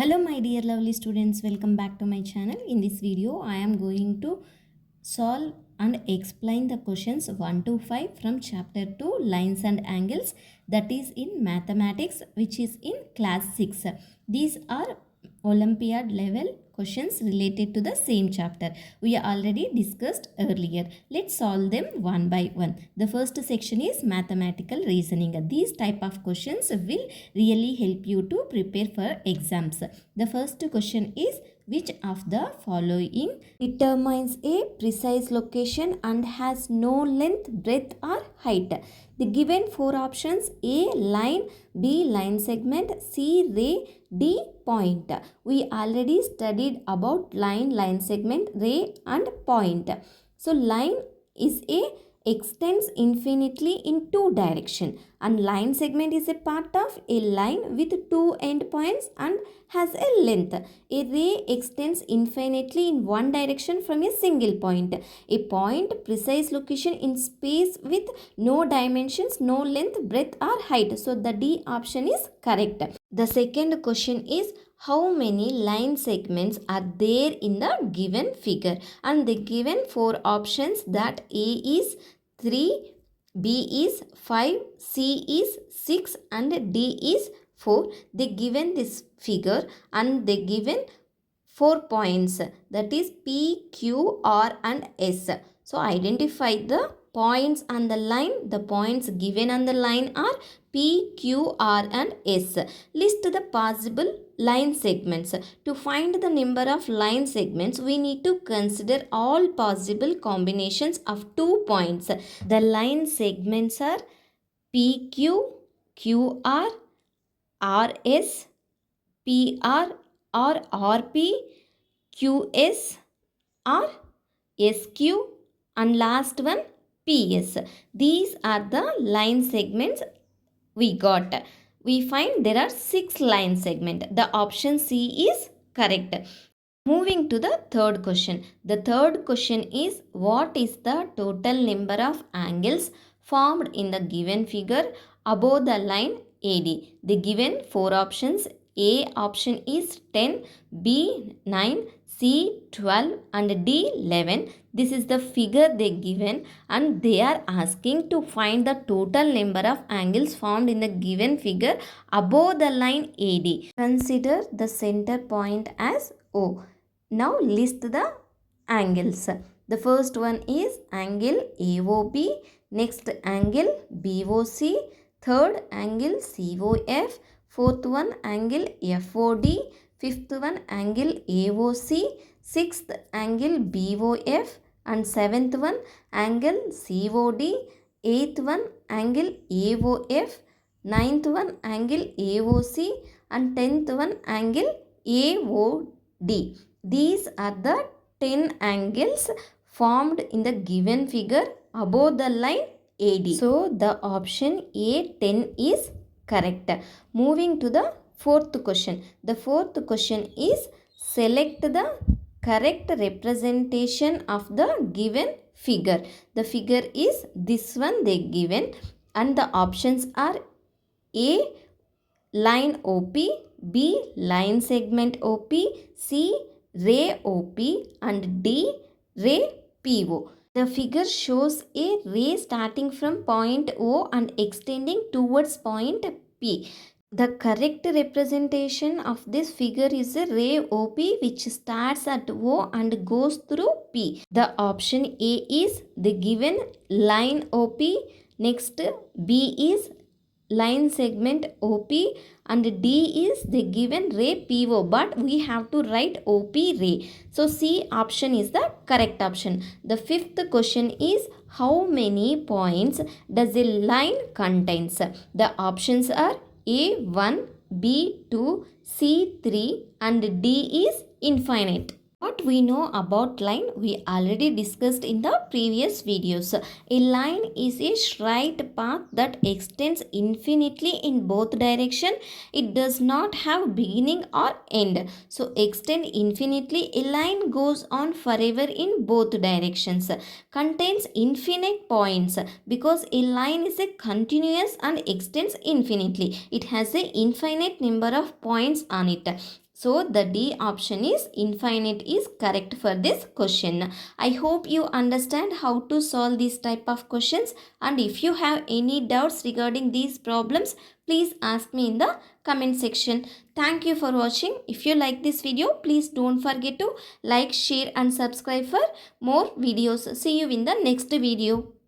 Hello my dear lovely students, welcome back to my channel. In this video I am going to solve and explain the questions 1 to 5 from chapter 2 lines and angles, that is in mathematics, which is in class 6. These are Olympiad level questions related to the same chapter. We already discussed earlier. Let's solve them one by one. The first section is mathematical reasoning. These type of questions will really help you to prepare for exams. The first question is, which of the following determines a precise location and has no length, breadth or height? The given four options: A line, B line segment, C ray, D point. We already studied about line segment, ray and point. So line is a extends infinitely in two direction, and line segment is a part of a line with two endpoints and has a length. A ray extends infinitely in one direction from a single point. A point, precise location in space with no dimensions, no length, breadth or height. So the D option is correct. The second question is, how many line segments are there in the given figure? And the given four options, that A is 3, B is 5, C is 6 and D is 4. They given this figure and they given 4 points, that is P, Q, R and S. So identify the points on the line. The points given on the line are P, Q, R and S. List the possible line segments. To find the number of line segments, we need to consider all possible combinations of 2 points. The line segments are PQ, QR, RS, PR or RP, QS or SQ and last one PS. These are the line segments we got. We find there are 6 line segments. The option C is correct. Moving to the third question. The third question is, what is the total number of angles formed in the given figure above the line AD? The given 4 options. A option is 10, B 9, C 12 and D 11. This is the figure they given and they are asking to find the total number of angles formed in the given figure above the line AD. Consider the center point as O. Now list the angles. The first one is angle AOB, next angle BOC, third angle COF, fourth one angle FOD, fifth one angle AOC, sixth angle BOF and seventh one angle COD, eighth one angle AOF, ninth one angle AOC and tenth one angle AOD. These are the 10 angles formed in the given figure above the line AD. So the option A 10 is correct. Moving to the fourth question. The fourth question is, select the correct representation of the given figure. The figure is this one they given and the options are A line OP, B line segment OP, C ray OP and D ray PO. The figure shows a ray starting from point O and extending towards point P. The correct representation of this figure is a ray OP which starts at O and goes through P. The option A is the given line OP. Next B is line segment OP and D is the given ray PO, but we have to write OP ray. So C option is the correct option. The fifth question is, how many points does a line contains? The options are A1, B2, C3 and D is infinite. What we know about line, we already discussed in the previous videos. A line is a straight path that extends infinitely in both directions. It does not have beginning or end. So extend infinitely, a line goes on forever in both directions. Contains infinite points because a line is a continuous and extends infinitely. It has an infinite number of points on it. So the D option is infinite is correct for this question. I hope you understand how to solve this type of questions, and if you have any doubts regarding these problems, please ask me in the comment section. Thank you for watching. If you like this video, please don't forget to like, share and subscribe for more videos. See you in the next video.